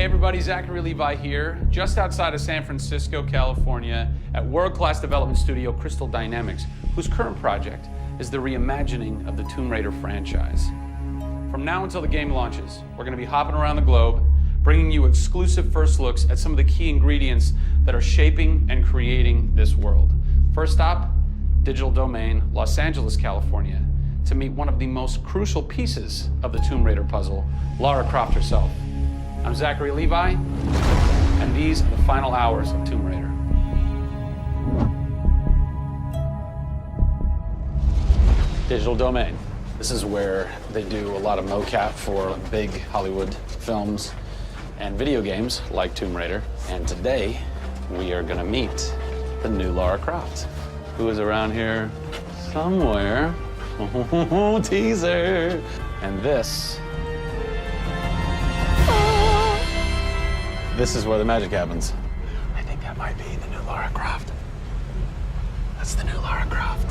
Hey everybody, Zachary Levi here, just outside of San Francisco, California, at world-class development studio Crystal Dynamics, whose current project is the reimagining of the Tomb Raider franchise. From now until the game launches, we're going to be hopping around the globe, bringing you exclusive first looks at some of the key ingredients that are shaping and creating this world. First stop, Digital Domain, Los Angeles, California, to meet one of the most crucial pieces of the Tomb Raider puzzle, Lara Croft herself. I'm Zachary Levi, and these are the final hours of Tomb Raider. Digital Domain. This is where they do a lot of mocap for big Hollywood films and video games like Tomb Raider. And today, we are gonna meet the new Lara Croft, who is around here somewhere. Teaser! And this is where the magic happens. I think that might be the new Lara Croft. That's the new Lara Croft.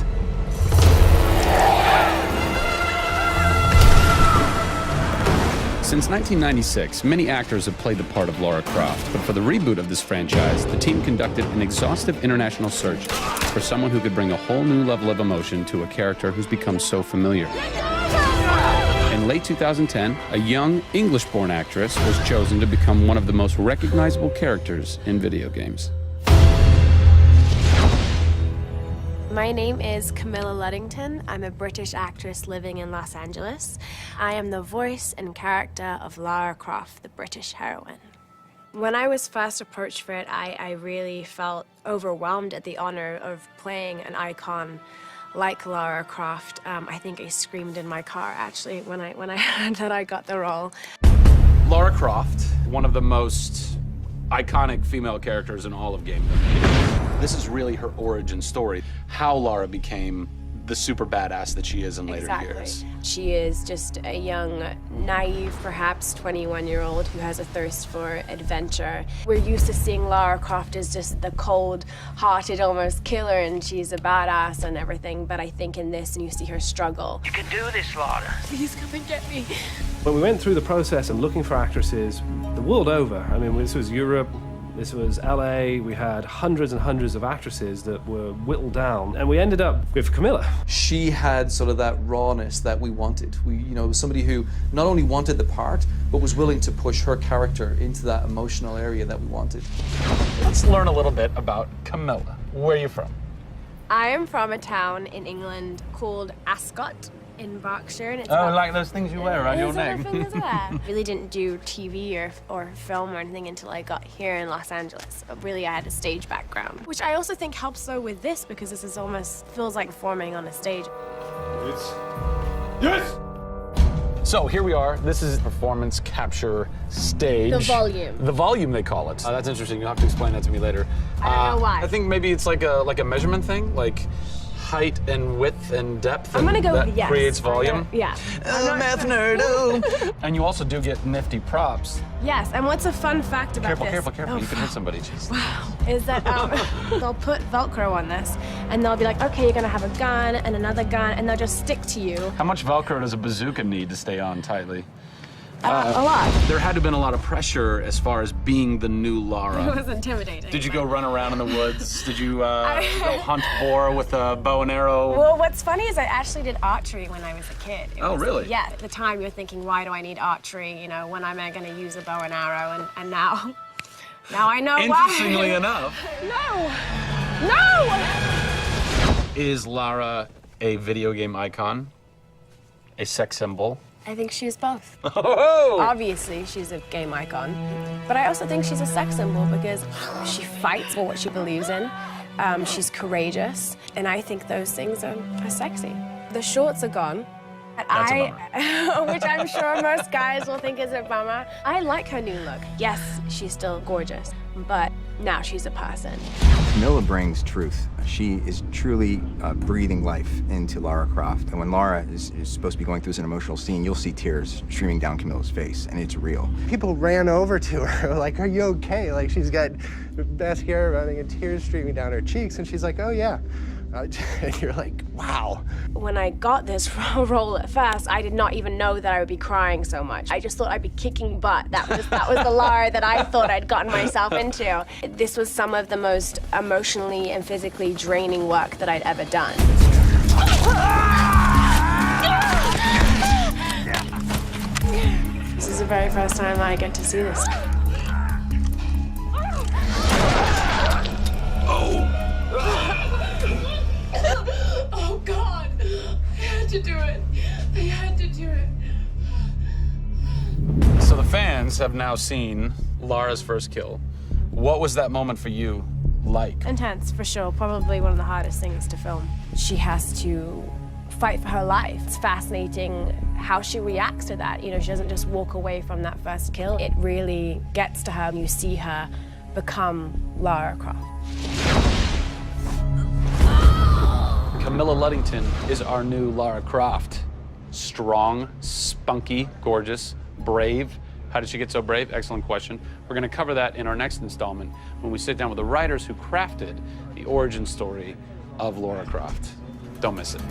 Since 1996, many actors have played the part of Lara Croft, but for the reboot of this franchise, the team conducted an exhaustive international search for someone who could bring a whole new level of emotion to a character who's become so familiar. In late 2010, a young English-born actress was chosen to become one of the most recognizable characters in video games. My name is Camilla Luddington. I'm a British actress living in Los Angeles. I am the voice and character of Lara Croft, the British heroine. When I was first approached for it, I really felt overwhelmed at the honor of playing an icon like Lara Croft. I think I screamed in my car, actually, when I heard that I got the role. Lara Croft, one of the most iconic female characters in all of gaming. This is really her origin story, how Lara became the super badass that she is in later years. She is just a young, naive, perhaps 21-year-old who has a thirst for adventure. We're used to seeing Lara Croft as just the cold-hearted, almost killer, and she's a badass and everything, but I think in this, and you see her struggle. You can do this, Lara. Please come and get me. When we went through the process and looking for actresses the world over, I mean, this was Europe, this was LA, we had hundreds and hundreds of actresses that were whittled down, and we ended up with Camilla. She had sort of that rawness that we wanted. Was somebody who not only wanted the part, but was willing to push her character into that emotional area that we wanted. Let's learn a little bit about Camilla. Where are you from? I am from a town in England called Ascot in Berkshire. And it's like those things you wear around your neck. Really didn't do TV or film or anything until I got here in Los Angeles. Really, I had a stage background, which I also think helps though with this, because this is almost feels like performing on a stage. Yes! So here we are. This is performance capture stage. The volume. The volume, they call it. That's interesting. You'll have to explain that to me later. I don't know why. I think maybe it's like a measurement thing, like height and width and depth. I'm gonna go that with yes. Creates volume. Yeah. Math nerd. Oh. And you also do get nifty props. Yes. And what's a fun fact about this? Careful. Oh, You can hit somebody. Jeez. Wow. Is that they'll put Velcro on this, and they'll be like, okay, you're gonna have a gun and another gun, and they'll just stick to you. How much Velcro does a bazooka need to stay on tightly? A lot. There had to have been a lot of pressure as far as being the new Lara. It was intimidating. Did you go run around in the woods? Did you go hunt boar with a bow and arrow? Well, what's funny is I actually did archery when I was a kid. Really? Yeah. At the time, you're thinking, why do I need archery? When am I going to use a bow and arrow? And now I know why. Interestingly enough. No! Is Lara a video game icon? A sex symbol? I think she's both. Oh! Obviously, she's a game icon, but I also think she's a sex symbol because she fights for what she believes in. She's courageous, and I think those things are sexy. The shorts are gone. That's a bummer. Which I'm sure most guys will think is a bummer. I like her new look. Yes, she's still gorgeous, but now she's a person. Camilla brings truth. She is truly breathing life into Lara Croft. And when Lara is supposed to be going through an emotional scene, you'll see tears streaming down Camilla's face, and it's real. People ran over to her, like, are you okay? Like, she's got mascara running and tears streaming down her cheeks, and she's like, oh, yeah. And you're like, wow. When I got this role at first, I did not even know that I would be crying so much. I just thought I'd be kicking butt. That was the Lara that I thought I'd gotten myself into. This was some of the most emotionally and physically draining work that I'd ever done. This is the very first time I get to see this. Oh God! I had to do it. I had to do it. So the fans have now seen Lara's first kill. What was that moment for you like? Intense, for sure. Probably one of the hardest things to film. She has to fight for her life. It's fascinating how she reacts to that. You know, she doesn't just walk away from that first kill. It really gets to her. You see her become Lara Croft. Camilla Luddington is our new Lara Croft. Strong, spunky, gorgeous, brave. How did she get so brave? Excellent question. We're going to cover that in our next installment when we sit down with the writers who crafted the origin story of Lara Croft. Don't miss it.